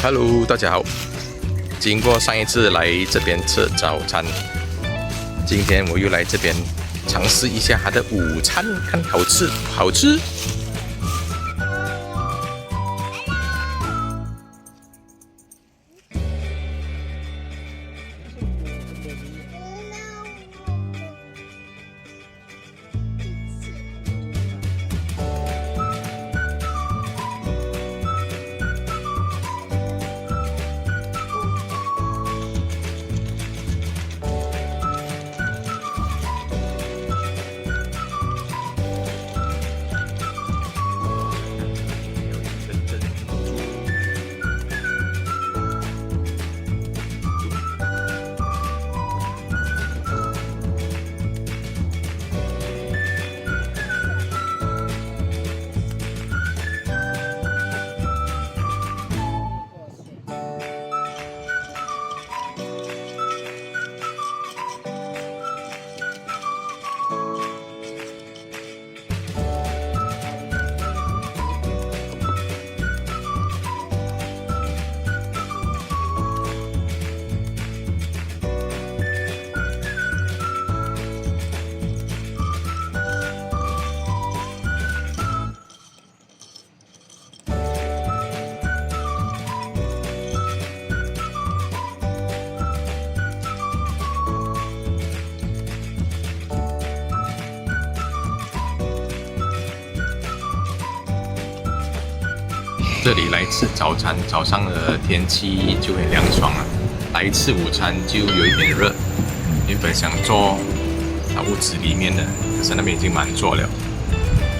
Hello，大家好。经过上一次来这边吃早餐，今天我又来这边尝试一下它的午餐，看好吃不好吃。这里来吃早餐，早上的天气就很凉爽了。来吃午餐就有一点热。原本想坐屋子里面的，可是那边已经满座了，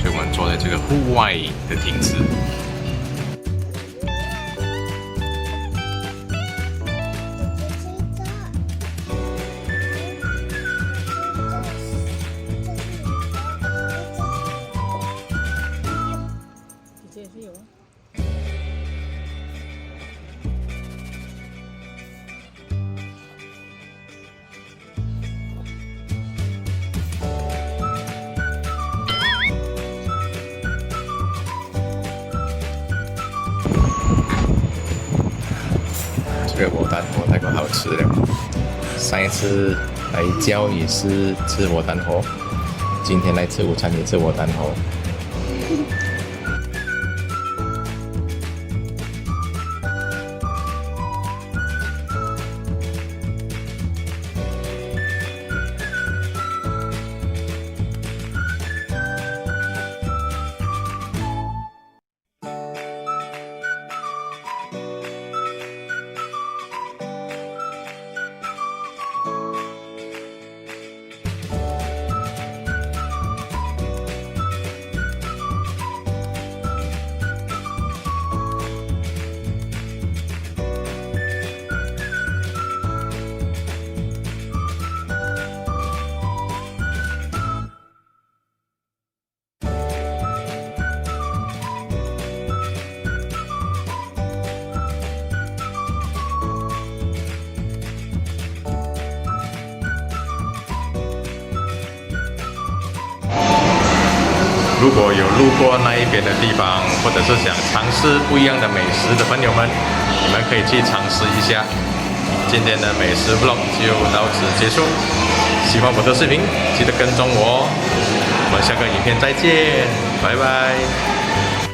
所以我们坐在这个户外的亭子。这也是有啊。这个鹅蛋河太过好吃了，上一次来郊也是吃鹅蛋河，今天来吃午餐也吃鹅蛋河。如果有路过那一边的地方，或者是想尝试不一样的美食的朋友们，你们可以去尝试一下。今天的美食 vlog 就到此结束。喜欢我的视频，记得跟踪我哦。我们下个影片再见，拜拜。